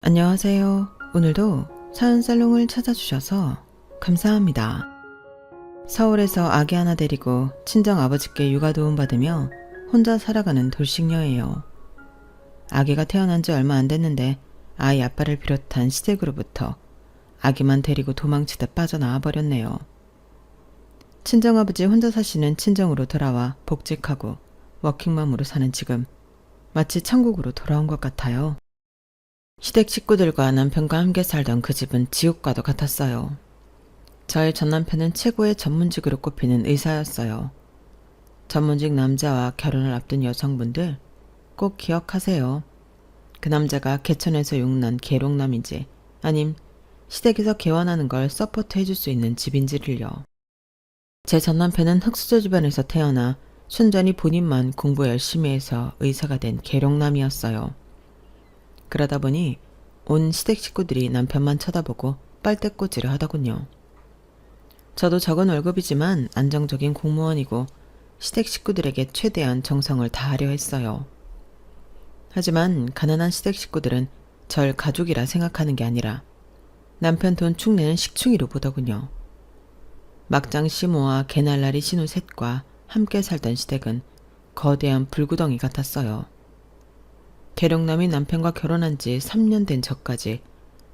안녕하세요. 오늘도 사연살롱을 찾아주셔서 감사합니다. 서울에서 아기 하나 데리고 친정아버지께 육아 도움 받으며 혼자 살아가는 돌싱녀예요. 아기가 태어난 지 얼마 안 됐는데 아이 아빠를 비롯한 시댁으로부터 아기만 데리고 도망치다 빠져나와 버렸네요. 친정아버지 혼자 사시는 친정으로 돌아와 복직하고 워킹맘으로 사는 지금 마치 천국으로 돌아온 것 같아요. 시댁 식구들과 남편과 함께 살던 그 집은 지옥과도 같았어요. 저희 전 남편은 최고의 전문직으로 꼽히는 의사였어요. 전문직 남자와 결혼을 앞둔 여성분들 꼭 기억하세요. 그 남자가 개천에서 용난 계룡남인지 아님 시댁에서 개원하는 걸 서포트 해줄 수 있는 집인지를요. 제 전 남편은 흑수저 집안에서 태어나 순전히 본인만 공부 열심히 해서 의사가 된 계룡남이었어요. 그러다 보니 온 시댁 식구들이 남편만 쳐다보고 빨대꽂이를 하더군요. 저도 적은 월급이지만 안정적인 공무원이고 시댁 식구들에게 최대한 정성을 다하려 했어요. 하지만 가난한 시댁 식구들은 절 가족이라 생각하는 게 아니라 남편 돈 축내는 식충이로 보더군요. 막장 시모와 개날라리 신우 셋과 함께 살던 시댁은 거대한 불구덩이 같았어요. 계룡남이 남편과 결혼한 지 3년 된 저까지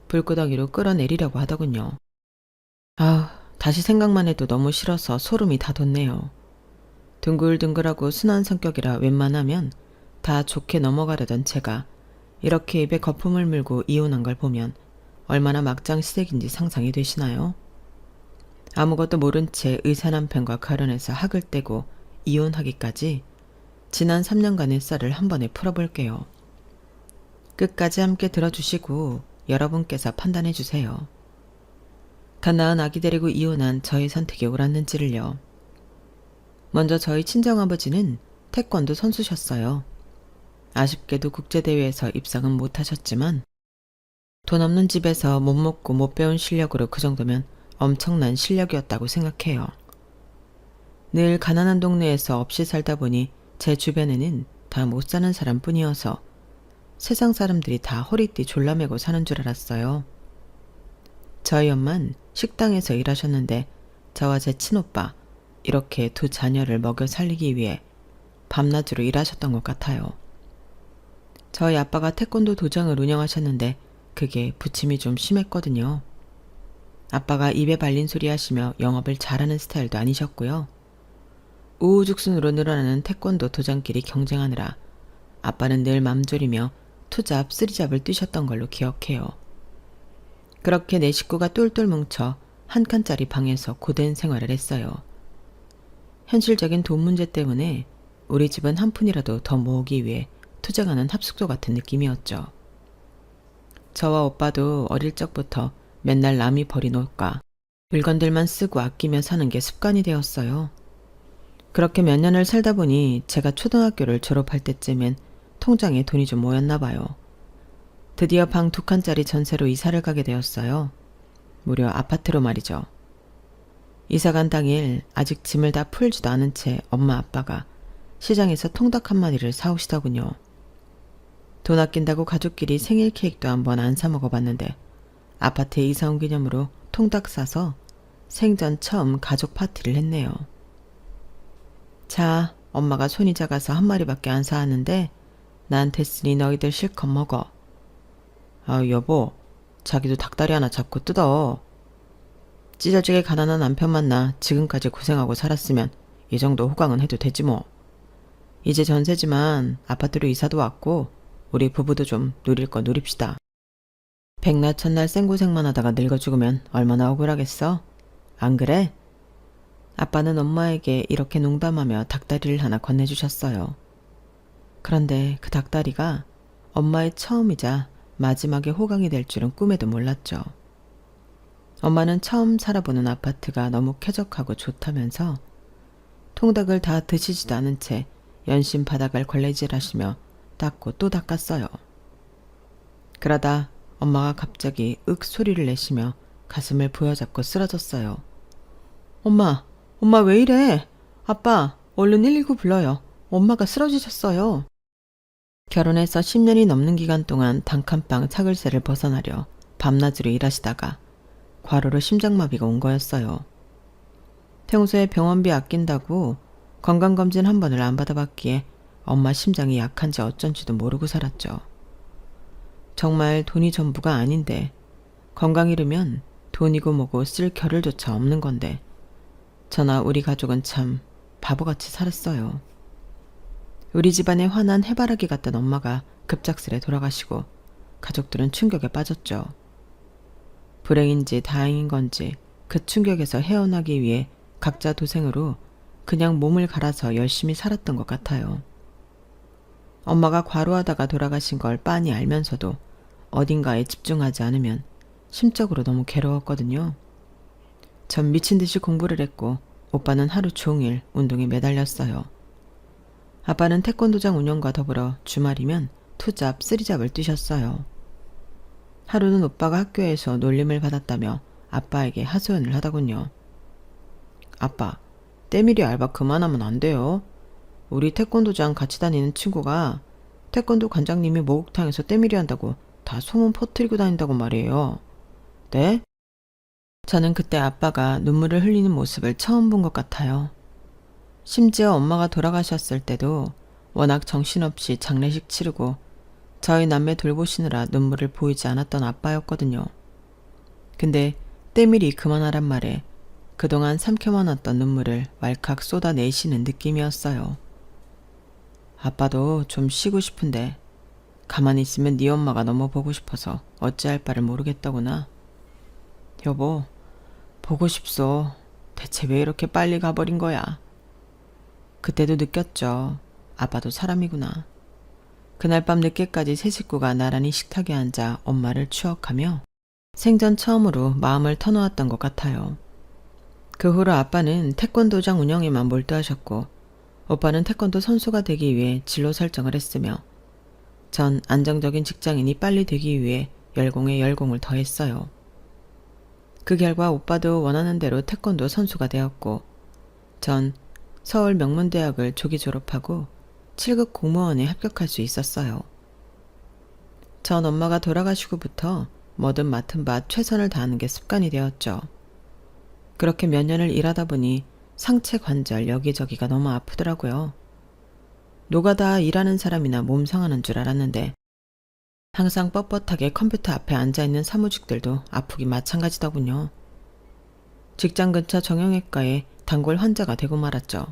불구덩이로 끌어내리려고 하더군요. 다시 생각만 해도 너무 싫어서 소름이 다 돋네요. 둥글둥글하고 순한 성격이라 웬만하면 다 좋게 넘어가려던 제가 이렇게 입에 거품을 물고 이혼한 걸 보면 얼마나 막장 시댁인지 상상이 되시나요? 아무것도 모른 채 의사 남편과 결혼해서 학을 떼고 이혼하기까지 지난 3년간의 썰을 한 번에 풀어볼게요. 끝까지 함께 들어주시고 여러분께서 판단해 주세요. 갓 낳은 아기 데리고 이혼한 저의 선택이 옳았는지를요. 먼저 저희 친정아버지는 태권도 선수셨어요. 아쉽게도 국제대회에서 입상은 못하셨지만 돈 없는 집에서 못 먹고 못 배운 실력으로 그 정도면 엄청난 실력이었다고 생각해요. 늘 가난한 동네에서 없이 살다 보니 제 주변에는 다 못 사는 사람뿐이어서 세상 사람들이 다 허리띠 졸라매고 사는 줄 알았어요. 저희 엄만 식당에서 일하셨는데 저와 제 친오빠 이렇게 두 자녀를 먹여 살리기 위해 밤낮으로 일하셨던 것 같아요. 저희 아빠가 태권도 도장을 운영하셨는데 그게 부침이 좀 심했거든요. 아빠가 입에 발린 소리 하시며 영업을 잘하는 스타일도 아니셨고요. 우후죽순으로 늘어나는 태권도 도장끼리 경쟁하느라 아빠는 늘 맘졸이며 투잡, 쓰리잡을 뛰셨던 걸로 기억해요. 그렇게 네 식구가 똘똘 뭉쳐 한 칸짜리 방에서 고된 생활을 했어요. 현실적인 돈 문제 때문에 우리 집은 한 푼이라도 더 모으기 위해 투쟁하는 합숙소 같은 느낌이었죠. 저와 오빠도 어릴 적부터 맨날 남이 버린 옷과 물건들만 쓰고 아끼며 사는 게 습관이 되었어요. 그렇게 몇 년을 살다 보니 제가 초등학교를 졸업할 때쯤엔 통장에 돈이 좀 모였나 봐요. 드디어 방 2칸짜리 전세로 이사를 가게 되었어요. 무려 아파트로 말이죠. 이사간 당일 아직 짐을 다 풀지도 않은 채 엄마 아빠가 시장에서 통닭 한 마리를 사오시더군요. 돈 아낀다고 가족끼리 생일 케이크도 한번 안 사 먹어봤는데 아파트에 이사 온 기념으로 통닭 사서 생전 처음 가족 파티를 했네요. 자, 엄마가 손이 작아서 한 마리밖에 안 사왔는데 나한테 쓰니 너희들 실컷 먹어. 여보, 자기도 닭다리 하나 잡고 뜯어. 찢어지게 가난한 남편 만나 지금까지 고생하고 살았으면 이 정도 호강은 해도 되지 뭐. 이제 전세지만 아파트로 이사도 왔고 우리 부부도 좀 누릴 거 누립시다. 백날 첫날 생고생만 하다가 늙어 죽으면 얼마나 억울하겠어? 안 그래? 아빠는 엄마에게 이렇게 농담하며 닭다리를 하나 건네주셨어요. 그런데 그 닭다리가 엄마의 처음이자 마지막에 호강이 될 줄은 꿈에도 몰랐죠. 엄마는 처음 살아보는 아파트가 너무 쾌적하고 좋다면서 통닭을 다 드시지도 않은 채 연신 바닥을 걸레질하시며 닦고 또 닦았어요. 그러다 엄마가 갑자기 윽 소리를 내시며 가슴을 부여잡고 쓰러졌어요. 엄마 왜 이래? 아빠, 얼른 119 불러요. 엄마가 쓰러지셨어요. 결혼해서 10년이 넘는 기간 동안 단칸방 차글세를 벗어나려 밤낮으로 일하시다가 과로로 심장마비가 온 거였어요. 평소에 병원비 아낀다고 건강검진 한 번을 안 받아봤기에 엄마 심장이 약한지 어쩐지도 모르고 살았죠. 정말 돈이 전부가 아닌데 건강 잃으면 돈이고 뭐고 쓸 겨를조차 없는 건데 저나 우리 가족은 참 바보같이 살았어요. 우리 집안에 환한 해바라기 같던 엄마가 급작스레 돌아가시고 가족들은 충격에 빠졌죠. 불행인지 다행인 건지 그 충격에서 헤어나기 위해 각자 도생으로 그냥 몸을 갈아서 열심히 살았던 것 같아요. 엄마가 과로하다가 돌아가신 걸 빤히 알면서도 어딘가에 집중하지 않으면 심적으로 너무 괴로웠거든요. 전 미친 듯이 공부를 했고 오빠는 하루 종일 운동에 매달렸어요. 아빠는 태권도장 운영과 더불어 주말이면 투잡, 쓰리잡을 뛰셨어요. 하루는 오빠가 학교에서 놀림을 받았다며 아빠에게 하소연을 하더군요. 아빠, 때밀이 알바 그만하면 안 돼요. 우리 태권도장 같이 다니는 친구가 태권도 관장님이 목욕탕에서 때밀이 한다고 다 소문 퍼뜨리고 다닌다고 말이에요. 네? 저는 그때 아빠가 눈물을 흘리는 모습을 처음 본 것 같아요. 심지어 엄마가 돌아가셨을 때도 워낙 정신없이 장례식 치르고 저희 남매 돌보시느라 눈물을 보이지 않았던 아빠였거든요. 근데 때밀이 그만하란 말에 그동안 삼켜만왔던 눈물을 왈칵 쏟아내시는 느낌이었어요. 아빠도 좀 쉬고 싶은데 가만히 있으면 네 엄마가 너무 보고 싶어서 어찌할 바를 모르겠다구나. 여보, 보고 싶소. 대체 왜 이렇게 빨리 가버린 거야? 그때도 느꼈죠. 아빠도 사람이구나. 그날 밤 늦게까지 세 식구가 나란히 식탁에 앉아 엄마를 추억하며 생전 처음으로 마음을 터놓았던 것 같아요. 그 후로 아빠는 태권도장 운영에만 몰두하셨고 오빠는 태권도 선수가 되기 위해 진로 설정을 했으며 전 안정적인 직장인이 빨리 되기 위해 열공에 열공을 더했어요. 그 결과 오빠도 원하는 대로 태권도 선수가 되었고 전 서울 명문대학을 조기 졸업하고 7급 공무원에 합격할 수 있었어요. 전 엄마가 돌아가시고부터 뭐든 맡은 바 최선을 다하는 게 습관이 되었죠. 그렇게 몇 년을 일하다 보니 상체 관절 여기저기가 너무 아프더라고요. 노가다 일하는 사람이나 몸 상하는 줄 알았는데 항상 뻣뻣하게 컴퓨터 앞에 앉아있는 사무직들도 아프기 마찬가지더군요. 직장 근처 정형외과에 단골 환자가 되고 말았죠.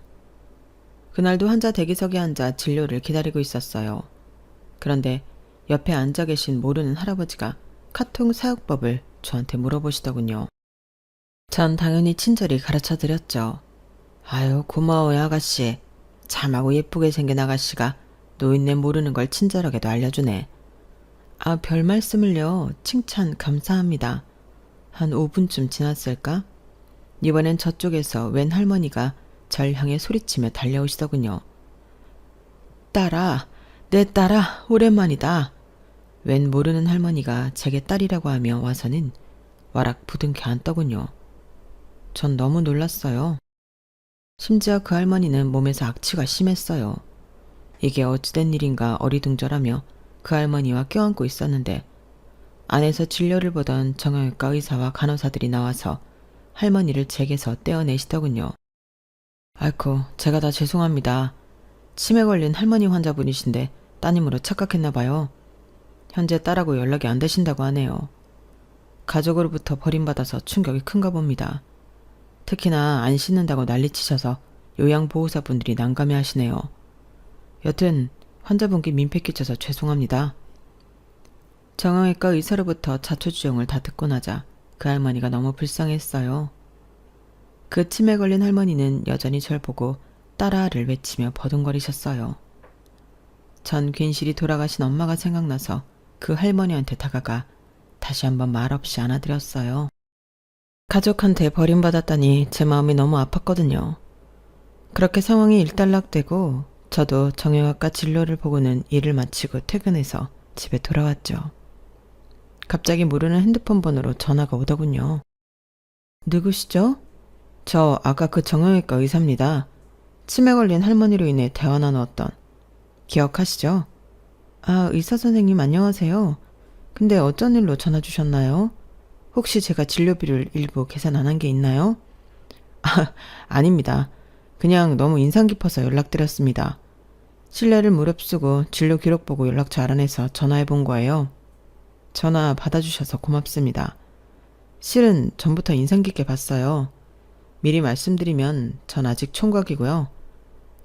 그날도 환자 대기석에 앉아 진료를 기다리고 있었어요. 그런데 옆에 앉아 계신 모르는 할아버지가 카통 사육법을 저한테 물어보시더군요. 전 당연히 친절히 가르쳐 드렸죠. 아유, 고마워요 아가씨. 참하고 예쁘게 생긴 아가씨가 노인네 모르는 걸 친절하게도 알려주네. 아, 별 말씀을요. 칭찬 감사합니다. 한 5분쯤 지났을까? 이번엔 저쪽에서 웬 할머니가 절 향해 소리치며 달려오시더군요. 딸아, 내 딸아, 오랜만이다. 웬 모르는 할머니가 제게 딸이라고 하며 와서는 와락 부둥켜 앉더군요. 전 너무 놀랐어요. 심지어 그 할머니는 몸에서 악취가 심했어요. 이게 어찌된 일인가 어리둥절하며 그 할머니와 껴안고 있었는데 안에서 진료를 보던 정형외과 의사와 간호사들이 나와서 할머니를 제게서 떼어내시더군요. 아이쿠, 제가 다 죄송합니다. 치매 걸린 할머니 환자분이신데 따님으로 착각했나 봐요. 현재 딸하고 연락이 안 되신다고 하네요. 가족으로부터 버림받아서 충격이 큰가 봅니다. 특히나 안 씻는다고 난리치셔서 요양보호사분들이 난감해 하시네요. 여튼 환자분께 민폐 끼쳐서 죄송합니다. 정형외과 의사로부터 자초지종을 다 듣고 나자 그 할머니가 너무 불쌍했어요. 그 치매 걸린 할머니는 여전히 절 보고 딸아를 외치며 버둥거리셨어요. 전 괜시리 돌아가신 엄마가 생각나서 그 할머니한테 다가가 다시 한번 말없이 안아드렸어요. 가족한테 버림받았다니 제 마음이 너무 아팠거든요. 그렇게 상황이 일단락되고 저도 정형외과 진료를 보고는 일을 마치고 퇴근해서 집에 돌아왔죠. 갑자기 모르는 핸드폰 번호로 전화가 오더군요. 누구시죠? 저 아까 그 정형외과 의사입니다. 치매 걸린 할머니로 인해 대화 나누었던. 기억하시죠? 아, 의사 선생님 안녕하세요. 근데 어쩐 일로 전화 주셨나요? 혹시 제가 진료비를 일부 계산 안 한 게 있나요? 아, 아닙니다. 그냥 너무 인상 깊어서 연락드렸습니다. 실례를 무릅쓰고 진료 기록 보고 연락처 알아내서 전화해 본 거예요. 전화 받아주셔서 고맙습니다. 실은 전부터 인상 깊게 봤어요. 미리 말씀드리면 전 아직 총각이고요.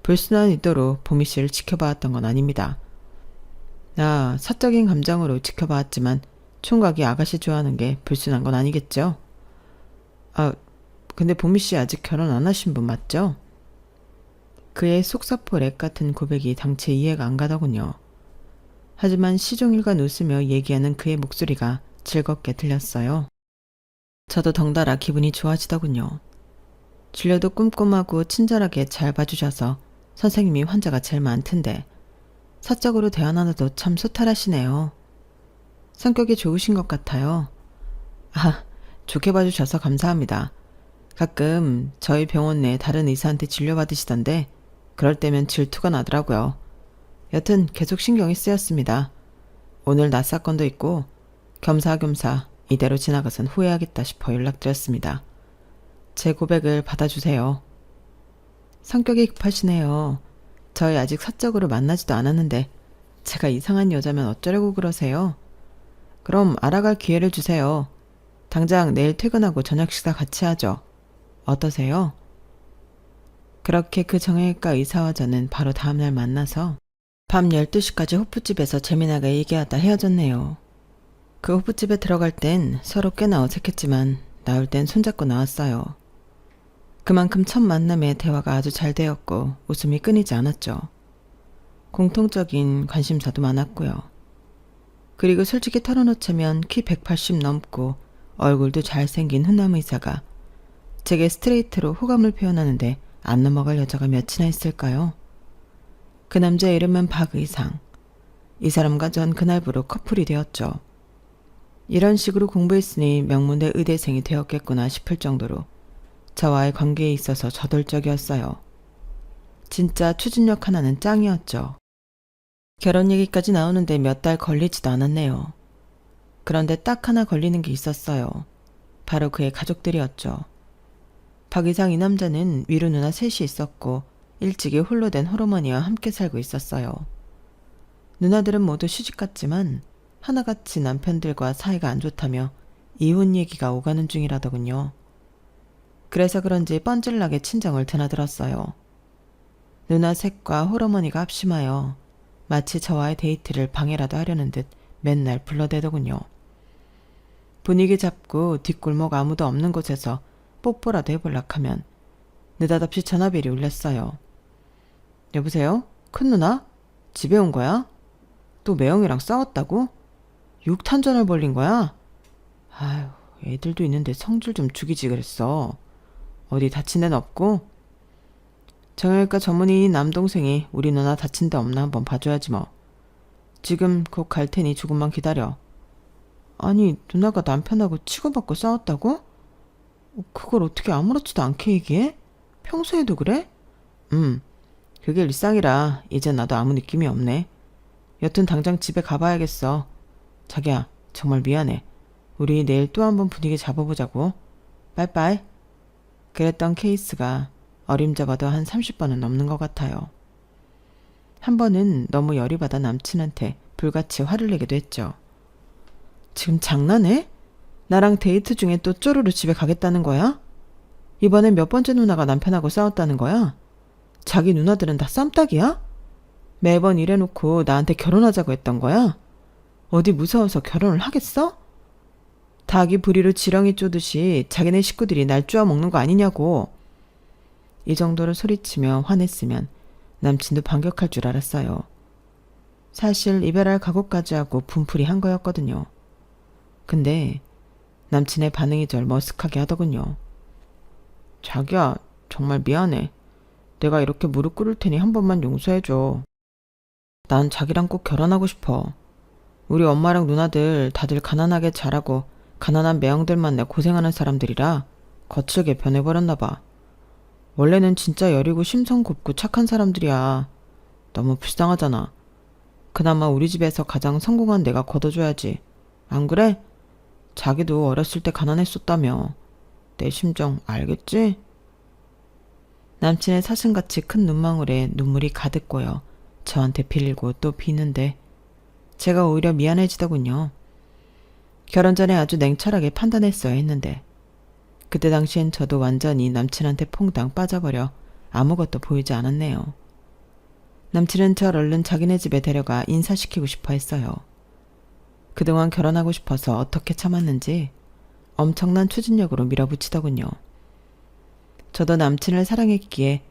불순한 의도로 보미 씨를 지켜봐왔던 건 아닙니다. 사적인 감정으로 지켜봐왔지만 총각이 아가씨 좋아하는 게 불순한 건 아니겠죠? 아, 근데 보미 씨 아직 결혼 안 하신 분 맞죠? 그의 속사포 렉 같은 고백이 당최 이해가 안 가더군요. 하지만 시종일관 웃으며 얘기하는 그의 목소리가 즐겁게 들렸어요. 저도 덩달아 기분이 좋아지더군요. 진료도 꼼꼼하고 친절하게 잘 봐주셔서 선생님이 환자가 제일 많던데 사적으로 대화 나눠도 참 소탈하시네요. 성격이 좋으신 것 같아요. 아, 좋게 봐주셔서 감사합니다. 가끔 저희 병원 내 다른 의사한테 진료받으시던데 그럴 때면 질투가 나더라고요. 여튼 계속 신경이 쓰였습니다. 오늘 낮 사건도 있고 겸사겸사 이대로 지나가선 후회하겠다 싶어 연락드렸습니다. 제 고백을 받아주세요. 성격이 급하시네요. 저희 아직 사적으로 만나지도 않았는데 제가 이상한 여자면 어쩌려고 그러세요? 그럼 알아갈 기회를 주세요. 당장 내일 퇴근하고 저녁 식사 같이 하죠. 어떠세요? 그렇게 그 정형외과 의사와 저는 바로 다음날 만나서 밤 12시까지 호프집에서 재미나게 얘기하다 헤어졌네요. 그 호프집에 들어갈 땐 서로 꽤나 어색했지만 나올 땐 손잡고 나왔어요. 그만큼 첫 만남에 대화가 아주 잘 되었고 웃음이 끊이지 않았죠. 공통적인 관심사도 많았고요. 그리고 솔직히 털어놓자면 키 180 넘고 얼굴도 잘생긴 훈남 의사가 제게 스트레이트로 호감을 표현하는데 안 넘어갈 여자가 몇이나 있을까요? 그 남자의 이름은 박의상. 이 사람과 전 그날부로 커플이 되었죠. 이런 식으로 공부했으니 명문대 의대생이 되었겠구나 싶을 정도로 저와의 관계에 있어서 저돌적이었어요. 진짜 추진력 하나는 짱이었죠. 결혼 얘기까지 나오는데 몇 달 걸리지도 않았네요. 그런데 딱 하나 걸리는 게 있었어요. 바로 그의 가족들이었죠. 박이상 이 남자는 위로 누나 셋이 있었고 일찍이 홀로 된 홀어머니와 함께 살고 있었어요. 누나들은 모두 시집갔지만 하나같이 남편들과 사이가 안 좋다며 이혼 얘기가 오가는 중이라더군요. 그래서 그런지 뻔질나게 친정을 드나들었어요. 누나 셋과 홀어머니가 합심하여 마치 저와의 데이트를 방해라도 하려는 듯 맨날 불러대더군요. 분위기 잡고 뒷골목 아무도 없는 곳에서 뽀뽀라도 해볼락 하면 느닷없이 전화벨이 울렸어요. 여보세요? 큰누나? 집에 온 거야? 또 매형이랑 싸웠다고? 육탄전을 벌린 거야? 아휴, 애들도 있는데 성질 좀 죽이지 그랬어. 어디 다친 데는 없고? 정형외과 전문의인 남동생이 우리 누나 다친 데 없나 한번 봐줘야지 뭐. 지금 곧 갈 테니 조금만 기다려. 아니, 누나가 남편하고 치고받고 싸웠다고? 그걸 어떻게 아무렇지도 않게 얘기해? 평소에도 그래? 그게 일상이라 이제 나도 아무 느낌이 없네. 여튼 당장 집에 가봐야겠어. 자기야, 정말 미안해. 우리 내일 또 한번 분위기 잡아보자고. 빠이빠이. 그랬던 케이스가 어림잡아도 한 30번은 넘는 것 같아요. 한 번은 너무 열이 받아 남친한테 불같이 화를 내기도 했죠. 지금 장난해? 나랑 데이트 중에 또 쪼르르 집에 가겠다는 거야? 이번엔 몇 번째 누나가 남편하고 싸웠다는 거야? 자기 누나들은 다 쌈딱이야? 매번 이래놓고 나한테 결혼하자고 했던 거야? 어디 무서워서 결혼을 하겠어? 닭이 부리로 지렁이 쪼듯이 자기네 식구들이 날 쪼아먹는 거 아니냐고. 이 정도로 소리치며 화냈으면 남친도 반격할 줄 알았어요. 사실 이별할 각오까지 하고 분풀이 한 거였거든요. 근데 남친의 반응이 절 머쓱하게 하더군요. 자기야, 정말 미안해. 내가 이렇게 무릎 꿇을 테니 한 번만 용서해줘. 난 자기랑 꼭 결혼하고 싶어. 우리 엄마랑 누나들 다들 가난하게 자라고 가난한 매형들 만나 고생하는 사람들이라 거칠게 변해버렸나 봐. 원래는 진짜 여리고 심성 곱고 착한 사람들이야. 너무 불쌍하잖아. 그나마 우리 집에서 가장 성공한 내가 걷어줘야지. 안 그래? 자기도 어렸을 때 가난했었다며. 내 심정 알겠지? 남친의 사슴같이 큰 눈망울에 눈물이 가득 고여 저한테 빌리고 또 비는데 제가 오히려 미안해지더군요. 결혼 전에 아주 냉철하게 판단했어야 했는데 그때 당시엔 저도 완전히 남친한테 퐁당 빠져버려 아무것도 보이지 않았네요. 남친은 절 얼른 자기네 집에 데려가 인사시키고 싶어 했어요. 그동안 결혼하고 싶어서 어떻게 참았는지 엄청난 추진력으로 밀어붙이더군요. 저도 남친을 사랑했기에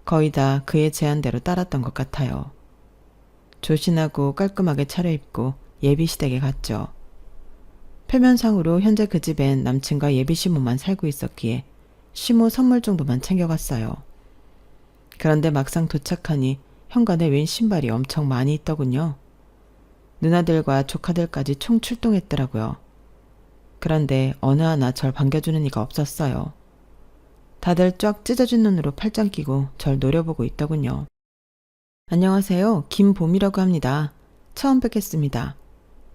거의 다 그의 제안대로 따랐던 것 같아요. 조신하고 깔끔하게 차려입고 예비시댁에 갔죠. 표면상으로 현재 그 집엔 남친과 예비시모만 살고 있었기에 시모 선물 정도만 챙겨갔어요. 그런데 막상 도착하니 현관에 웬 신발이 엄청 많이 있더군요. 누나들과 조카들까지 총 출동했더라고요. 그런데 어느 하나 절 반겨주는 이가 없었어요. 다들 쫙 찢어진 눈으로 팔짱 끼고 절 노려보고 있더군요. 안녕하세요. 김봄이라고 합니다. 처음 뵙겠습니다.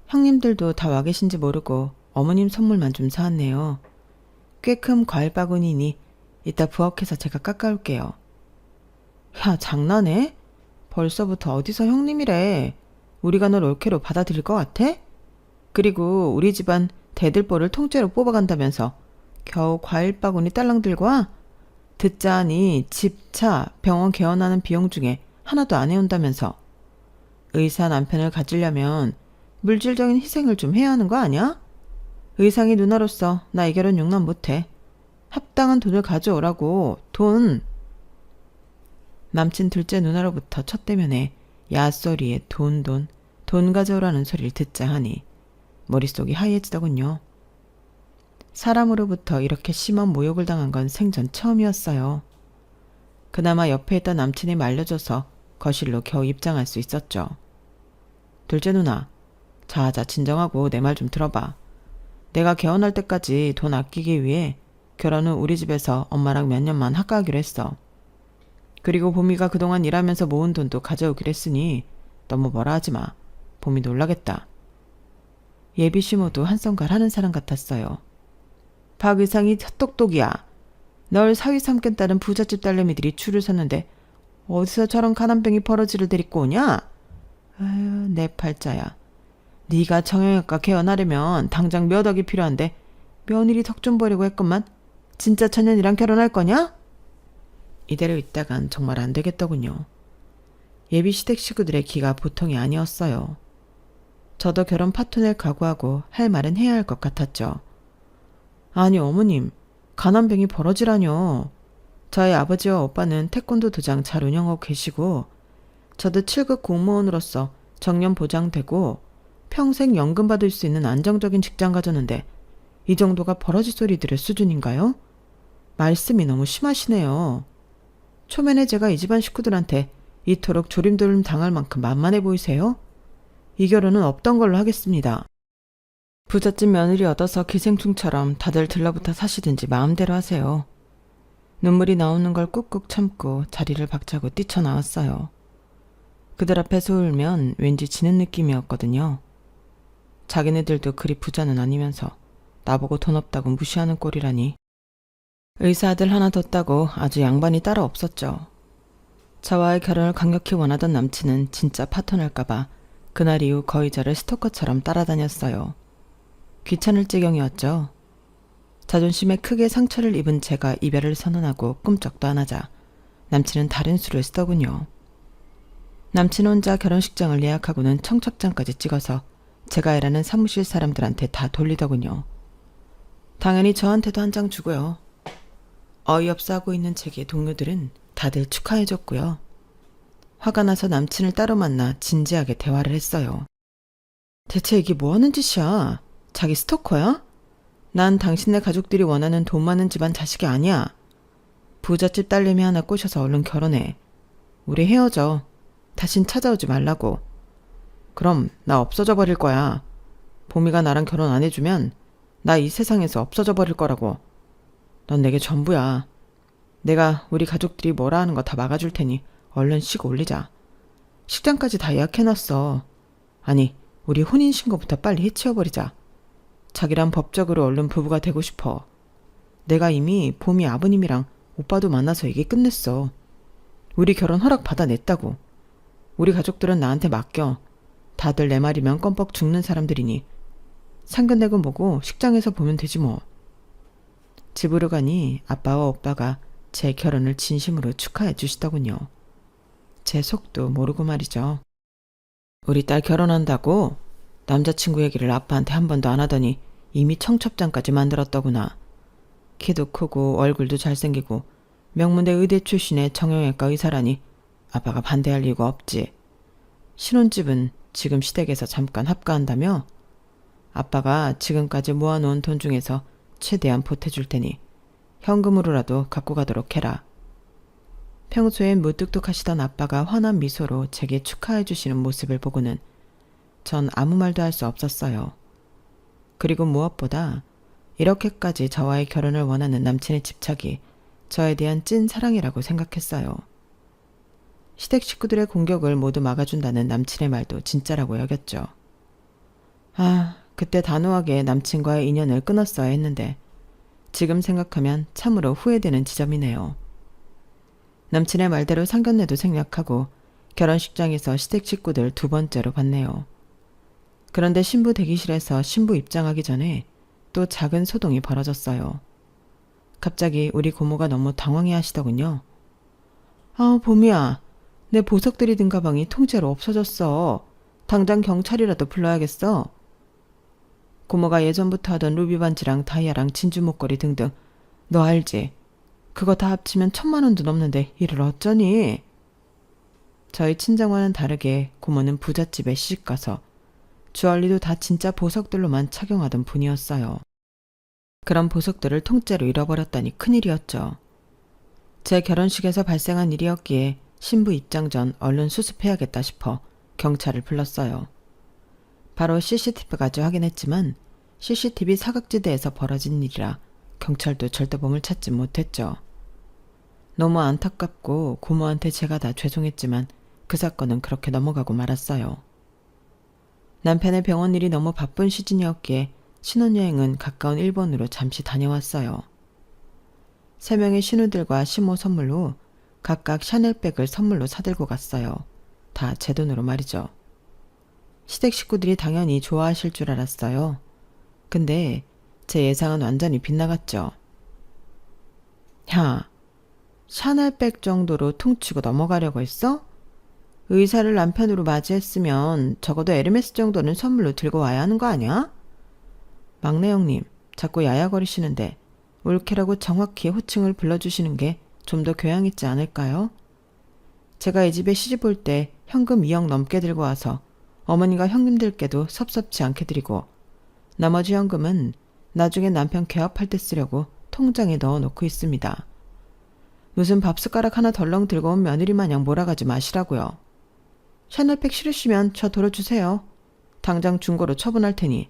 형님들도 다 와 계신지 모르고 어머님 선물만 좀 사왔네요. 꽤 큰 과일 바구니니 이따 부엌에서 제가 깎아올게요. 야, 장난해? 벌써부터 어디서 형님이래. 우리가 널 올케로 받아들일 것 같아? 그리고 우리 집안 대들보를 통째로 뽑아간다면서 겨우 과일 바구니 딸랑 들고 와? 듣자하니 집, 차, 병원 개원하는 비용 중에 하나도 안 해온다면서. 의사 남편을 가지려면 물질적인 희생을 좀 해야 하는 거 아니야? 의상이 누나로서 나 이 결혼 용납 못해. 합당한 돈을 가져오라고. 돈. 남친 둘째 누나로부터 첫 대면에 야소리에 돈 가져오라는 소리를 듣자 하니 머릿속이 하얘지더군요. 사람으로부터 이렇게 심한 모욕을 당한 건 생전 처음이었어요. 그나마 옆에 있던 남친이 말려줘서 거실로 겨우 입장할 수 있었죠. 둘째 누나, 자자 진정하고 내 말 좀 들어봐. 내가 개원할 때까지 돈 아끼기 위해 결혼 후 우리 집에서 엄마랑 몇 년만 학가하기로 했어. 그리고 봄이가 그동안 일하면서 모은 돈도 가져오기로 했으니 너무 뭐라 하지 마. 봄이 놀라겠다. 예비 시모도 한성갈 하는 사람 같았어요. 박 의상이 헛똑똑이야. 널 사위 삼겠다는 부잣집 딸내미들이 줄을 섰는데 어디서 저런 가난뱅이 버러지를 데리고 오냐? 아유, 내 팔자야. 네가 정형외과 개원하려면 당장 몇 억이 필요한데 며느리 덕 좀 보려고 했건만 진짜 천년이랑 결혼할 거냐? 이대로 있다간 정말 안 되겠더군요. 예비 시댁 식구들의 기가 보통이 아니었어요. 저도 결혼 파토낼 각오하고 할 말은 해야 할 것 같았죠. 아니 어머님, 가난뱅이 버러지라뇨. 저희 아버지와 오빠는 태권도 도장 잘 운영하고 계시고 저도 7급 공무원으로서 정년 보장되고 평생 연금 받을 수 있는 안정적인 직장 가졌는데 이 정도가 버러지 소리 들을 수준인가요? 말씀이 너무 심하시네요. 초면에 제가 이 집안 식구들한테 이토록 조림돌림 당할 만큼 만만해 보이세요? 이 결혼은 없던 걸로 하겠습니다. 부잣집 며느리 얻어서 기생충처럼 다들 들러붙어 사시든지 마음대로 하세요. 눈물이 나오는 걸 꾹꾹 참고 자리를 박차고 뛰쳐나왔어요. 그들 앞에서 울면 왠지 지는 느낌이었거든요. 자기네들도 그리 부자는 아니면서 나보고 돈 없다고 무시하는 꼴이라니. 의사 아들 하나 뒀다고 아주 양반이 따로 없었죠. 저와의 결혼을 강력히 원하던 남친은 진짜 파토날까봐 그날 이후 거의 저를 스토커처럼 따라다녔어요. 귀찮을 지경이었죠. 자존심에 크게 상처를 입은 제가 이별을 선언하고 꿈쩍도 안 하자 남친은 다른 수를 쓰더군요. 남친 혼자 결혼식장을 예약하고는 청첩장까지 찍어서 제가 일하는 사무실 사람들한테 다 돌리더군요. 당연히 저한테도 한 장 주고요. 어이없어 하고 있는 제게 동료들은 다들 축하해줬고요. 화가 나서 남친을 따로 만나 진지하게 대화를 했어요. 대체 이게 뭐하는 짓이야? 자기 스토커야? 난 당신네 가족들이 원하는 돈 많은 집안 자식이 아니야. 부잣집 딸내미 하나 꼬셔서 얼른 결혼해. 우리 헤어져. 다신 찾아오지 말라고. 그럼 나 없어져 버릴 거야. 봄이가 나랑 결혼 안 해주면 나 이 세상에서 없어져 버릴 거라고. 넌 내게 전부야. 내가 우리 가족들이 뭐라 하는 거 다 막아줄 테니 얼른 쉬고 올리자. 식장까지 다 예약해놨어. 아니, 우리 혼인신고부터 빨리 해치워버리자. 자기랑 법적으로 얼른 부부가 되고 싶어. 내가 이미 봄이 아버님이랑 오빠도 만나서 얘기 끝냈어. 우리 결혼 허락 받아냈다고. 우리 가족들은 나한테 맡겨. 다들 내 말이면 껌뻑 죽는 사람들이니 상견례금 보고 식장에서 보면 되지 뭐. 집으로 가니 아빠와 오빠가 제 결혼을 진심으로 축하해 주시더군요. 제 속도 모르고 말이죠. 우리 딸 결혼한다고? 남자친구 얘기를 아빠한테 한 번도 안 하더니 이미 청첩장까지 만들었더구나. 키도 크고 얼굴도 잘생기고 명문대 의대 출신의 정형외과 의사라니 아빠가 반대할 이유가 없지. 신혼집은 지금 시댁에서 잠깐 합가한다며? 아빠가 지금까지 모아놓은 돈 중에서 최대한 보태줄 테니 현금으로라도 갖고 가도록 해라. 평소엔 무뚝뚝하시던 아빠가 환한 미소로 제게 축하해 주시는 모습을 보고는 전 아무 말도 할 수 없었어요. 그리고 무엇보다 이렇게까지 저와의 결혼을 원하는 남친의 집착이 저에 대한 찐 사랑이라고 생각했어요. 시댁 식구들의 공격을 모두 막아준다는 남친의 말도 진짜라고 여겼죠. 그때 단호하게 남친과의 인연을 끊었어야 했는데 지금 생각하면 참으로 후회되는 지점이네요. 남친의 말대로 상견례도 생략하고 결혼식장에서 시댁 식구들 2번째로 봤네요. 그런데 신부 대기실에서 신부 입장하기 전에 또 작은 소동이 벌어졌어요. 갑자기 우리 고모가 너무 당황해 하시더군요. 봄이야. 내 보석들이 든 가방이 통째로 없어졌어. 당장 경찰이라도 불러야겠어. 고모가 예전부터 하던 루비 반지랑 다이아랑 진주 목걸이 등등. 너 알지? 그거 다 합치면 1,000만 원도 넘는데 이를 어쩌니? 저희 친정과는 다르게 고모는 부잣집에 시집가서 주얼리도 다 진짜 보석들로만 착용하던 분이었어요. 그런 보석들을 통째로 잃어버렸다니 큰일이었죠. 제 결혼식에서 발생한 일이었기에 신부 입장 전 얼른 수습해야겠다 싶어 경찰을 불렀어요. 바로 CCTV까지 확인했지만 CCTV 사각지대에서 벌어진 일이라 경찰도 절도범을 찾지 못했죠. 너무 안타깝고 고모한테 제가 다 죄송했지만 그 사건은 그렇게 넘어가고 말았어요. 남편의 병원 일이 너무 바쁜 시즌이었기에 신혼여행은 가까운 일본으로 잠시 다녀왔어요. 3명의 신우들과 시모 선물로 각각 샤넬백을 선물로 사들고 갔어요. 다 제 돈으로 말이죠. 시댁 식구들이 당연히 좋아하실 줄 알았어요. 근데 제 예상은 완전히 빗나갔죠. 야, 샤넬백 정도로 퉁치고 넘어가려고 했어? 의사를 남편으로 맞이했으면 적어도 에르메스 정도는 선물로 들고 와야 하는 거 아니야? 막내 형님, 자꾸 야야거리시는데 올케라고 정확히 호칭을 불러주시는 게 좀 더 교양 있지 않을까요? 제가 이 집에 시집 올 때 현금 2억 넘게 들고 와서 어머니가 형님들께도 섭섭지 않게 드리고 나머지 현금은 나중에 남편 개업할 때 쓰려고 통장에 넣어놓고 있습니다. 무슨 밥숟가락 하나 덜렁 들고 온 며느리 마냥 몰아가지 마시라고요. 샤넬백 싫으시면 저 돌려주세요. 당장 중고로 처분할 테니.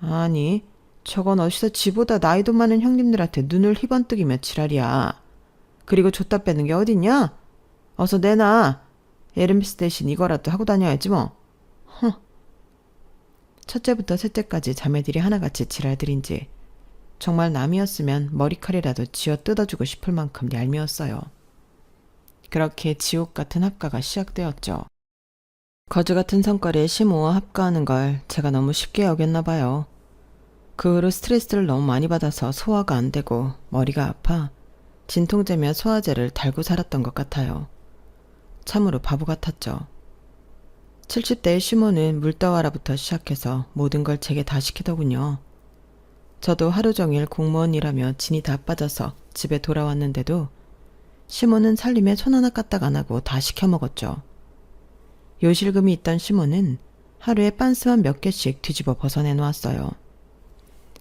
아니, 저건 어디서 지보다 나이도 많은 형님들한테 눈을 희번뜩이며 지랄이야. 그리고 줬다 빼는 게 어딨냐? 어서 내놔. 에르메스 대신 이거라도 하고 다녀야지 뭐. 첫째부터 셋째까지 자매들이 하나같이 지랄들인지 정말 남이었으면 머리칼이라도 쥐어 뜯어주고 싶을 만큼 얄미웠어요. 그렇게 지옥 같은 합가가 시작되었죠. 거지 같은 성깔에 시모와 합가하는 걸 제가 너무 쉽게 여겼나 봐요. 그 후로 스트레스를 너무 많이 받아서 소화가 안 되고 머리가 아파 진통제며 소화제를 달고 살았던 것 같아요. 참으로 바보 같았죠. 70대의 시모는 물떠와라부터 시작해서 모든 걸 제게 다 시키더군요. 저도 하루 종일 공무원 일하며 진이 다 빠져서 집에 돌아왔는데도 시모는 살림에 손 하나 까딱 안 하고 다 시켜 먹었죠. 요실금이 있던 시모는 하루에 빤스만 몇 개씩 뒤집어 벗어내 놓았어요.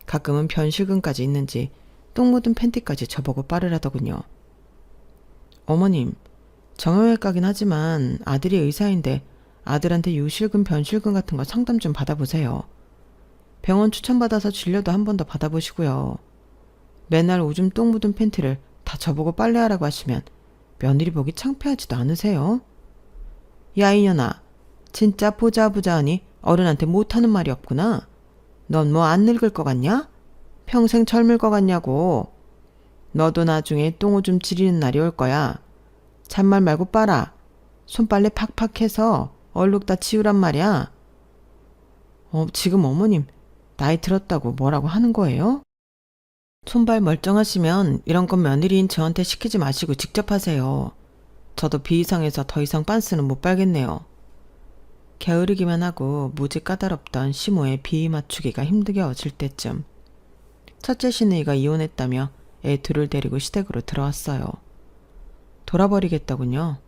가끔은 변실금까지 있는지 똥 묻은 팬티까지 저보고 빠르라더군요. 어머님, 정형외과긴 하지만 아들이 의사인데 아들한테 요실금, 변실금 같은 거 상담 좀 받아보세요. 병원 추천받아서 진료도 한 번 더 받아보시고요. 맨날 오줌 똥 묻은 팬티를 다 저보고 빨래하라고 하시면 며느리 보기 창피하지도 않으세요? 야 이년아, 진짜 보자보자하니 어른한테 못하는 말이 없구나. 넌 뭐 안 늙을 것 같냐? 평생 젊을 것 같냐고. 너도 나중에 똥오줌 지리는 날이 올 거야. 잔말 말고 빨아. 손빨래 팍팍 해서 얼룩 다 치우란 말이야. 지금 어머님 나이 들었다고 뭐라고 하는 거예요? 손발 멀쩡하시면 이런 건 며느리인 저한테 시키지 마시고 직접 하세요. 저도 비이상해서 더 이상 빤스는 못 빨겠네요. 게으르기만 하고 무지 까다롭던 시모의 비위 맞추기가 힘들어질 때쯤 첫째 시누이가 이혼했다며 애 둘을 데리고 시댁으로 들어왔어요. 돌아버리겠다군요.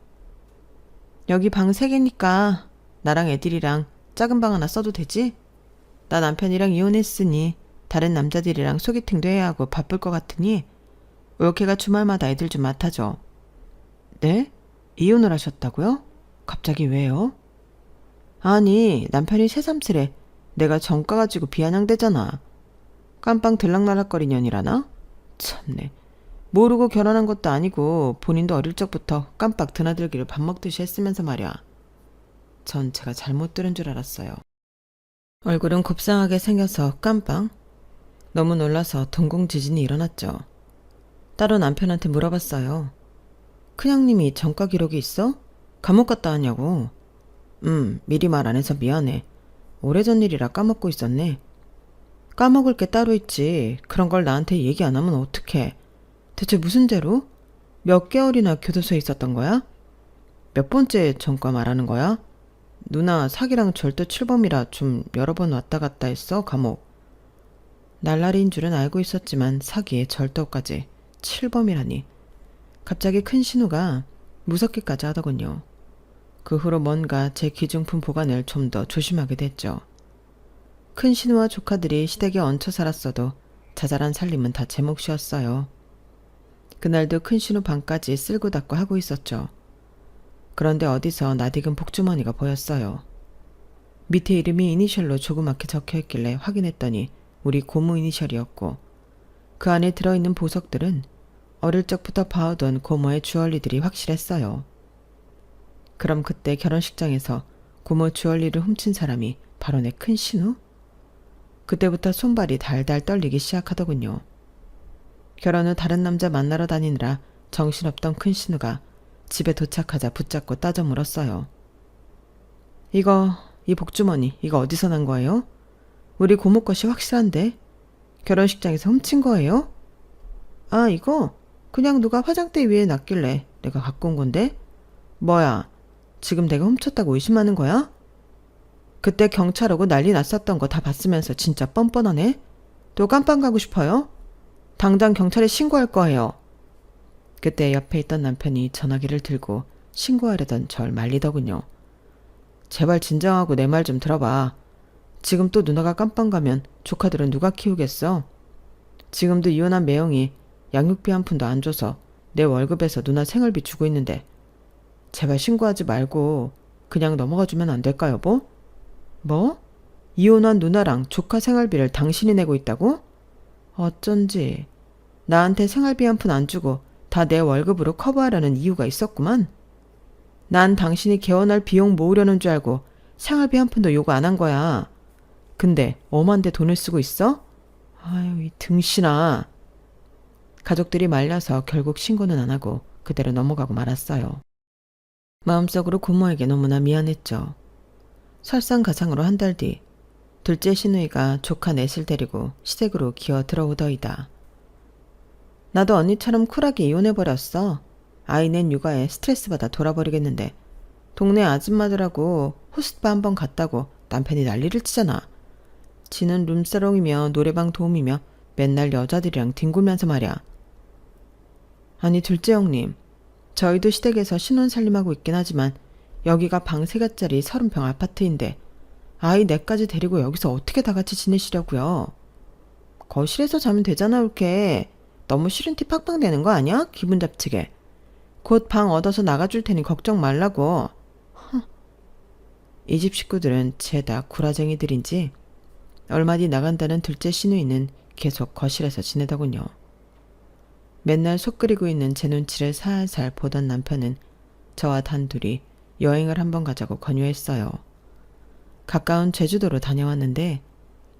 여기 방 3개니까 나랑 애들이랑 작은 방 하나 써도 되지? 나 남편이랑 이혼했으니 다른 남자들이랑 소개팅도 해야 하고 바쁠 것 같으니 올케가 주말마다 애들 좀 맡아줘. 네? 이혼을 하셨다고요? 갑자기 왜요? 아니, 남편이 새삼스레 내가 정가 가지고 비아냥대잖아. 깜빵 들락날락거린 년이라나? 참네. 모르고 결혼한 것도 아니고 본인도 어릴 적부터 깜빡 드나들기를 밥 먹듯이 했으면서 말이야. 전 제가 잘못 들은 줄 알았어요. 얼굴은 곱상하게 생겨서 깜빵? 너무 놀라서 동공지진이 일어났죠. 따로 남편한테 물어봤어요. 큰형님이 정가 기록이 있어? 감옥 갔다 왔냐고. 미리 말 안 해서 미안해. 오래전 일이라 까먹고 있었네. 까먹을 게 따로 있지. 그런 걸 나한테 얘기 안 하면 어떡해. 대체 무슨 죄로? 몇 개월이나 교도소에 있었던 거야? 몇 번째 전과 말하는 거야? 누나 사기랑 절도 7범이라 좀 여러 번 왔다 갔다 했어, 감옥. 날라리인 줄은 알고 있었지만 사기에 절도까지 7범이라니. 갑자기 큰 신우가 무섭기까지 하더군요. 그 후로 뭔가 제 귀중품 보관을 좀 더 조심하게 됐죠. 큰 신우와 조카들이 시댁에 얹혀 살았어도 자잘한 살림은 다 제 몫이었어요. 그날도 큰 신우 방까지 쓸고 닦고 하고 있었죠. 그런데 어디서 낯익은 복주머니가 보였어요. 밑에 이름이 이니셜로 조그맣게 적혀있길래 확인했더니 우리 고모 이니셜이었고 그 안에 들어있는 보석들은 어릴 적부터 봐오던 고모의 주얼리들이 확실했어요. 그럼 그때 결혼식장에서 고모 주얼리를 훔친 사람이 바로 내 큰 신우? 그때부터 손발이 달달 떨리기 시작하더군요. 결혼 후 다른 남자 만나러 다니느라 정신없던 큰 신우가 집에 도착하자 붙잡고 따져 물었어요. 이 복주머니 이거 어디서 난 거예요? 우리 고모 것이 확실한데? 결혼식장에서 훔친 거예요? 아, 이거 그냥 누가 화장대 위에 놨길래 내가 갖고 온 건데? 뭐야, 지금 내가 훔쳤다고 의심하는 거야? 그때 경찰 오고 난리 났었던 거 다 봤으면서 진짜 뻔뻔하네? 또 깜빵 가고 싶어요? 당장 경찰에 신고할 거예요. 그때 옆에 있던 남편이 전화기를 들고 신고하려던 절 말리더군요. 제발 진정하고 내 말 좀 들어봐. 지금 또 누나가 깜빵 가면 조카들은 누가 키우겠어? 지금도 이혼한 매형이 양육비 한 푼도 안 줘서 내 월급에서 누나 생활비 주고 있는데 제발 신고하지 말고 그냥 넘어가 주면 안 될까, 여보? 뭐? 이혼한 누나랑 조카 생활비를 당신이 내고 있다고? 어쩐지 나한테 생활비 한 푼 안 주고 다 내 월급으로 커버하려는 이유가 있었구만. 난 당신이 개원할 비용 모으려는 줄 알고 생활비 한 푼도 요구 안 한 거야. 근데 엄한데 돈을 쓰고 있어? 아유, 이 등신아. 가족들이 말려서 결국 신고는 안 하고 그대로 넘어가고 말았어요. 마음속으로 고모에게 너무나 미안했죠. 설상가상으로 한 달 뒤 둘째 시누이가 조카 넷을 데리고 시댁으로 기어 들어오더이다. 나도 언니처럼 쿨하게 이혼해버렸어. 아이 낸 육아에 스트레스 받아 돌아버리겠는데 동네 아줌마들하고 호스트바 한번 갔다고 남편이 난리를 치잖아. 지는 룸사롱이며 노래방 도우미며 맨날 여자들이랑 뒹굴면서 말이야. 아니 둘째 형님, 저희도 시댁에서 신혼살림하고 있긴 하지만 여기가 방 3개짜리 30평 아파트인데 아이 4까지 데리고 여기서 어떻게 다 같이 지내시려고요? 거실에서 자면 되잖아, 이렇게. 너무 싫은 티 팍팍 내는 거 아니야? 기분 잡치게. 곧 방 얻어서 나가줄 테니 걱정 말라고. 이 집 식구들은 죄다 구라쟁이들인지 얼마 뒤 나간다는 둘째 시누이는 계속 거실에서 지내더군요. 맨날 속 끓이고 있는 제 눈치를 살살 보던 남편은 저와 단둘이 여행을 한번 가자고 권유했어요. 가까운 제주도로 다녀왔는데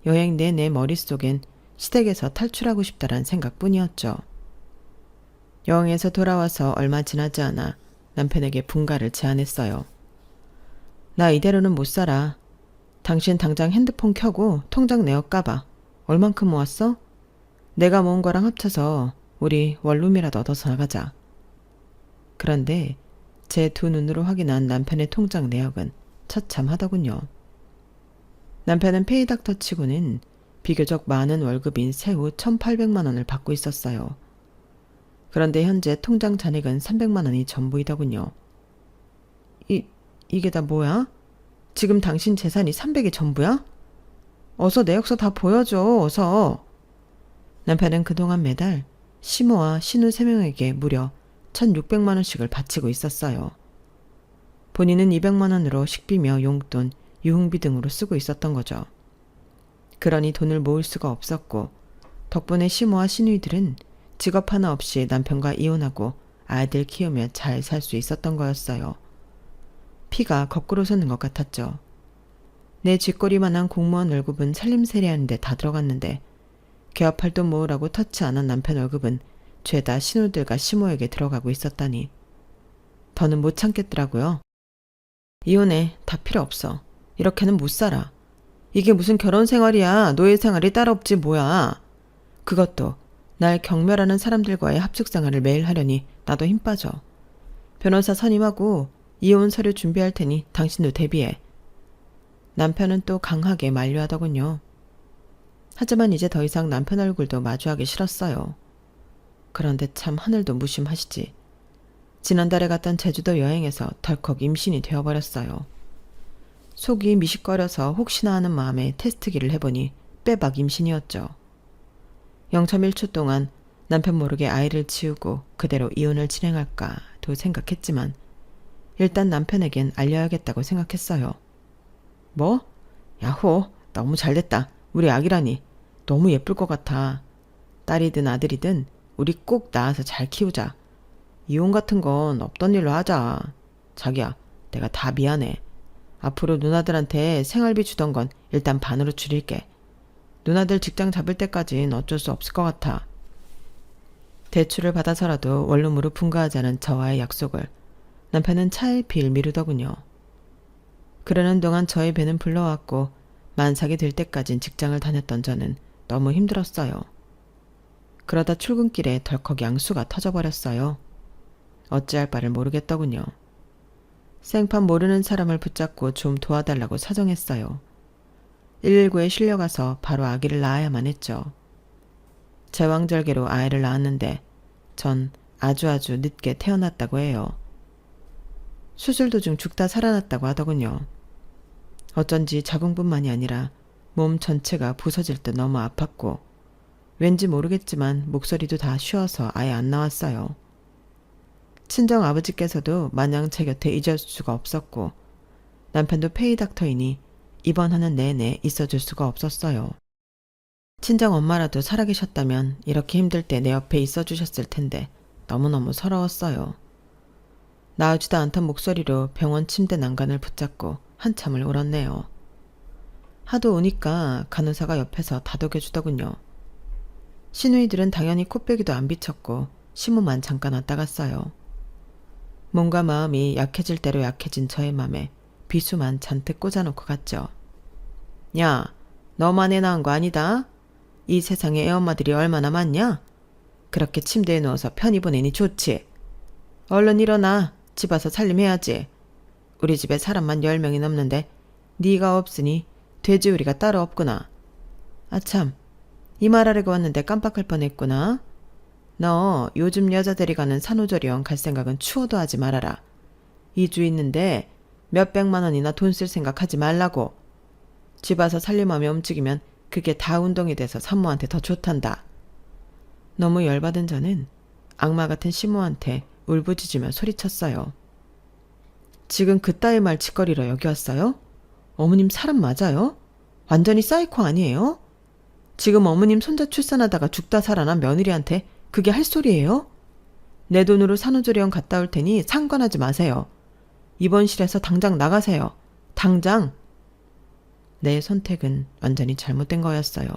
여행 내내 머릿속엔 시댁에서 탈출하고 싶다란 생각뿐이었죠. 여행에서 돌아와서 얼마 지나지 않아 남편에게 분가를 제안했어요. 나 이대로는 못 살아. 당신 당장 핸드폰 켜고 통장 내어 까봐. 얼만큼 모았어? 내가 모은 거랑 합쳐서 우리 원룸이라도 얻어서 나가자. 그런데 제 두 눈으로 확인한 남편의 통장 내역은 처참하더군요. 남편은 페이닥터 치고는 비교적 많은 월급인 세후 1,800만 원을 받고 있었어요. 그런데 현재 통장 잔액은 300만 원이 전부이더군요. 이게 다 뭐야? 지금 당신 재산이 300이 전부야? 어서 내역서 다 보여줘, 어서. 남편은 그동안 매달 시모와 신우 3명에게 무려 1,600만 원씩을 바치고 있었어요. 본인은 200만 원으로 식비며 용돈, 유흥비 등으로 쓰고 있었던 거죠. 그러니 돈을 모을 수가 없었고 덕분에 시모와 신우이들은 직업 하나 없이 남편과 이혼하고 아이들 키우며 잘 살 수 있었던 거였어요. 피가 거꾸로 솟는 것 같았죠. 내 쥐꼬리만한 공무원 월급은 살림살이하는데 다 들어갔는데 개업할 돈 모으라고 터치 안 한 남편 월급은 죄다 신우들과 시모에게 들어가고 있었다니. 더는 못 참겠더라고요. 이혼해. 다 필요 없어. 이렇게는 못 살아. 이게 무슨 결혼 생활이야. 노예 생활이 따로 없지 뭐야. 그것도 날 경멸하는 사람들과의 합숙 생활을 매일 하려니 나도 힘 빠져. 변호사 선임하고 이혼 서류 준비할 테니 당신도 대비해. 남편은 또 강하게 만류하더군요. 하지만 이제 더 이상 남편 얼굴도 마주하기 싫었어요. 그런데 참 하늘도 무심하시지. 지난달에 갔던 제주도 여행에서 덜컥 임신이 되어버렸어요. 속이 미식거려서 혹시나 하는 마음에 테스트기를 해보니 빼박 임신이었죠. 0.1초 동안 남편 모르게 아이를 치우고 그대로 이혼을 진행할까도 생각했지만 일단 남편에겐 알려야겠다고 생각했어요. 뭐? 야호, 너무 잘됐다. 우리 아기라니. 너무 예쁠 것 같아. 딸이든 아들이든 우리 꼭 낳아서 잘 키우자. 이혼 같은 건 없던 일로 하자. 자기야, 내가 다 미안해. 앞으로 누나들한테 생활비 주던 건 일단 반으로 줄일게. 누나들 직장 잡을 때까진 어쩔 수 없을 것 같아. 대출을 받아서라도 원룸으로 분가하자는 저와의 약속을 남편은 차일피일 미루더군요. 그러는 동안 저의 배는 불러왔고 만삭이 될 때까진 직장을 다녔던 저는 너무 힘들었어요. 그러다 출근길에 덜컥 양수가 터져버렸어요. 어찌할 바를 모르겠더군요. 생판 모르는 사람을 붙잡고 좀 도와달라고 사정했어요. 119에 실려가서 바로 아기를 낳아야만 했죠. 제왕절개로 아이를 낳았는데 전 아주 늦게 태어났다고 해요. 수술 도중 죽다 살아났다고 하더군요. 어쩐지 자궁뿐만이 아니라 몸 전체가 부서질 듯 너무 아팠고 왠지 모르겠지만 목소리도 다 쉬어서 아예 안 나왔어요. 친정 아버지께서도 마냥 제 곁에 잊을 수가 없었고 남편도 페이닥터이니 입원하는 내내 있어줄 수가 없었어요. 친정 엄마라도 살아계셨다면 이렇게 힘들 때 내 옆에 있어주셨을 텐데 너무너무 서러웠어요. 나오지도 않던 목소리로 병원 침대 난간을 붙잡고 한참을 울었네요. 하도 우니까 간호사가 옆에서 다독여주더군요. 시누이들은 당연히 코빼기도 안 비쳤고 시무만 잠깐 왔다 갔어요. 몸과 마음이 약해질 대로 약해진 저의 맘에 비수만 잔뜩 꽂아놓고 갔죠. 야, 너만 애 낳은 거 아니다? 이 세상에 애엄마들이 얼마나 많냐? 그렇게 침대에 누워서 편히 보내니 좋지. 얼른 일어나. 집 와서 살림해야지. 우리 집에 사람만 10명이 넘는데 네가 없으니 돼지우리가 따로 없구나. 아참, 이 말하려고 왔는데 깜빡할 뻔했구나. 너 요즘 여자들이 가는 산후조리원 갈 생각은 추워도 하지 말아라. 2주 있는데 몇백만 원이나 돈 쓸 생각하지 말라고. 집 와서 살림하며 움직이면 그게 다 운동이 돼서 산모한테 더 좋단다. 너무 열받은 저는 악마 같은 시모한테 울부짖으며 소리쳤어요. 지금 그따위 말짓거리로 여기 왔어요? 어머님 사람 맞아요? 완전히 사이코 아니에요? 지금 어머님 손자 출산하다가 죽다 살아난 며느리한테 그게 할 소리예요? 내 돈으로 산후조리원 갔다 올 테니 상관하지 마세요. 입원실에서 당장 나가세요. 당장! 내 선택은 완전히 잘못된 거였어요.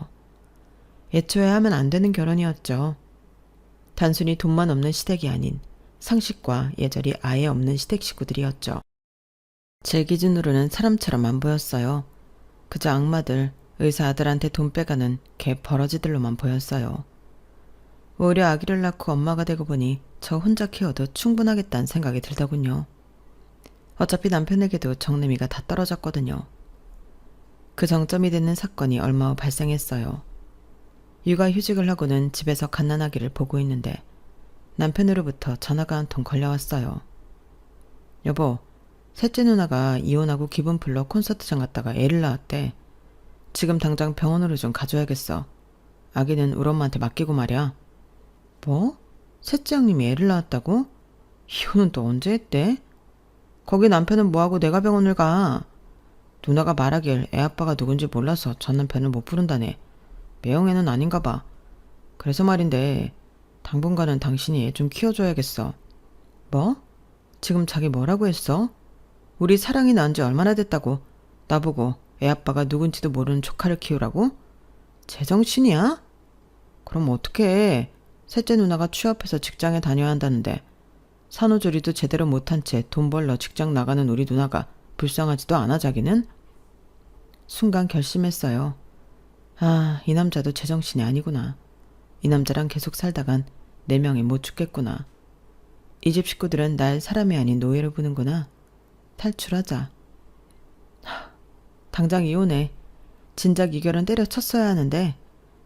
애초에 하면 안 되는 결혼이었죠. 단순히 돈만 없는 시댁이 아닌 상식과 예절이 아예 없는 시댁 식구들이었죠. 제 기준으로는 사람처럼 안 보였어요. 그저 악마들, 의사 아들한테 돈 빼가는 개 버러지들로만 보였어요. 오히려 아기를 낳고 엄마가 되고 보니 저 혼자 키워도 충분하겠다는 생각이 들더군요. 어차피 남편에게도 정내미가 다 떨어졌거든요. 그 정점이 되는 사건이 얼마 후 발생했어요. 육아휴직을 하고는 집에서 갓난아기를 보고 있는데 남편으로부터 전화가 한 통 걸려왔어요. 여보, 셋째 누나가 이혼하고 기분 풀러 콘서트장 갔다가 애를 낳았대. 지금 당장 병원으로 좀 가줘야겠어. 아기는 우리 엄마한테 맡기고 말이야. 뭐? 셋째 형님이 애를 낳았다고? 이혼은 또 언제 했대? 거기 남편은 뭐하고 내가 병원을 가? 누나가 말하길 애 아빠가 누군지 몰라서 전 남편을 못 부른다네. 매형애는 아닌가 봐. 그래서 말인데 당분간은 당신이 애 좀 키워줘야겠어. 뭐? 지금 자기 뭐라고 했어? 우리 사랑이 낳은 지 얼마나 됐다고 나보고 애 아빠가 누군지도 모르는 조카를 키우라고? 제정신이야? 그럼 어떡해. 셋째 누나가 취업해서 직장에 다녀야 한다는데 산후조리도 제대로 못한 채 돈 벌러 직장 나가는 우리 누나가 불쌍하지도 않아 자기는? 순간 결심했어요. 아, 이 남자도 제정신이 아니구나. 이 남자랑 계속 살다간 내 명예 못 죽겠구나. 이 집 식구들은 날 사람이 아닌 노예로 보는구나. 탈출하자. 당장 이혼해. 진작 이 결혼 때려쳤어야 하는데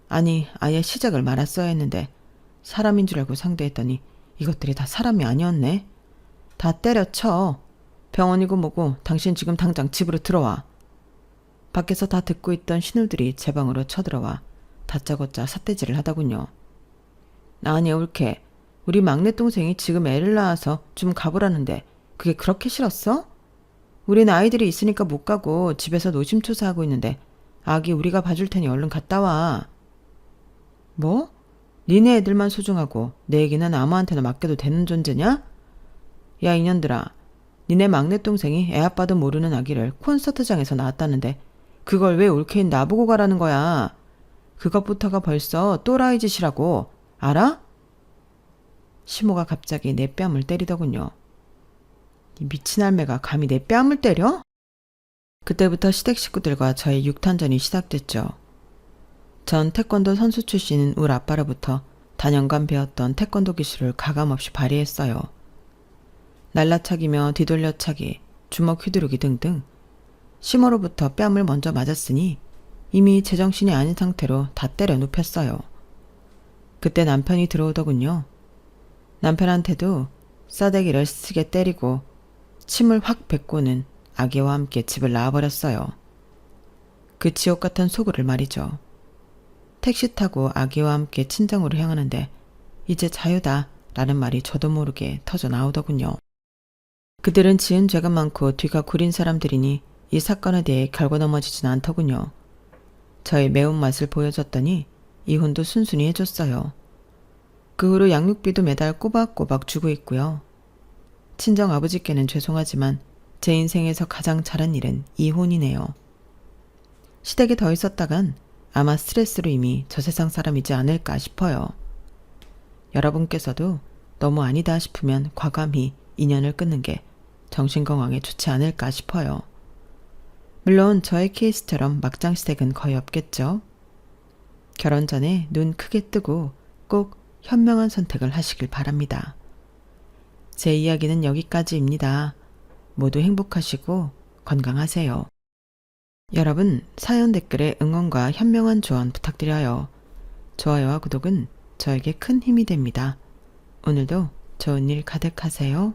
아니 아예 시작을 말았어야 했는데 사람인 줄 알고 상대했더니 이것들이 다 사람이 아니었네. 다 때려쳐. 병원이고 뭐고 당신 지금 당장 집으로 들어와. 밖에서 다 듣고 있던 신우들이 제 방으로 쳐들어와 다짜고짜 삿대질을 하더군요. 아니 옳게. 우리 막내 동생이 지금 애를 낳아서 좀 가보라는데 그게 그렇게 싫었어? 우린 아이들이 있으니까 못 가고 집에서 노심초사하고 있는데 아기 우리가 봐줄 테니 얼른 갔다 와. 뭐? 니네 애들만 소중하고 내 애기는 아무한테나 맡겨도 되는 존재냐? 야 이년들아. 니네 막내 동생이 애 아빠도 모르는 아기를 콘서트장에서 낳았다는데 그걸 왜 올케인 나보고 가라는 거야. 그것부터가 벌써 또라이 짓이라고. 알아? 시모가 갑자기 내 뺨을 때리더군요. 이 미친 할매가 감히 내 뺨을 때려? 그때부터 시댁 식구들과 저의 육탄전이 시작됐죠. 전 태권도 선수 출신인 우리 아빠로부터 다년간 배웠던 태권도 기술을 가감없이 발휘했어요. 날라차기며 뒤돌려차기, 주먹 휘두르기 등등 시모로부터 뺨을 먼저 맞았으니 이미 제정신이 아닌 상태로 다 때려 눕혔어요. 그때 남편이 들어오더군요. 남편한테도 싸대기를 쓰게 때리고 침을 확 뱉고는 아기와 함께 집을 나와버렸어요. 그 지옥 같은 소굴을 말이죠. 택시 타고 아기와 함께 친정으로 향하는데 이제 자유다 라는 말이 저도 모르게 터져 나오더군요. 그들은 지은 죄가 많고 뒤가 구린 사람들이니 이 사건에 대해 결고 넘어지진 않더군요. 저의 매운맛을 보여줬더니 이혼도 순순히 해줬어요. 그 후로 양육비도 매달 꼬박꼬박 주고 있고요. 친정 아버지께는 죄송하지만 제 인생에서 가장 잘한 일은 이혼이네요. 시댁에 더 있었다간 아마 스트레스로 이미 저 세상 사람이지 않을까 싶어요. 여러분께서도 너무 아니다 싶으면 과감히 인연을 끊는 게 정신건강에 좋지 않을까 싶어요. 물론 저의 케이스처럼 막장 시댁은 거의 없겠죠. 결혼 전에 눈 크게 뜨고 꼭 현명한 선택을 하시길 바랍니다. 제 이야기는 여기까지입니다. 모두 행복하시고 건강하세요. 여러분, 사연 댓글에 응원과 현명한 조언 부탁드려요. 좋아요와 구독은 저에게 큰 힘이 됩니다. 오늘도 좋은 일 가득하세요.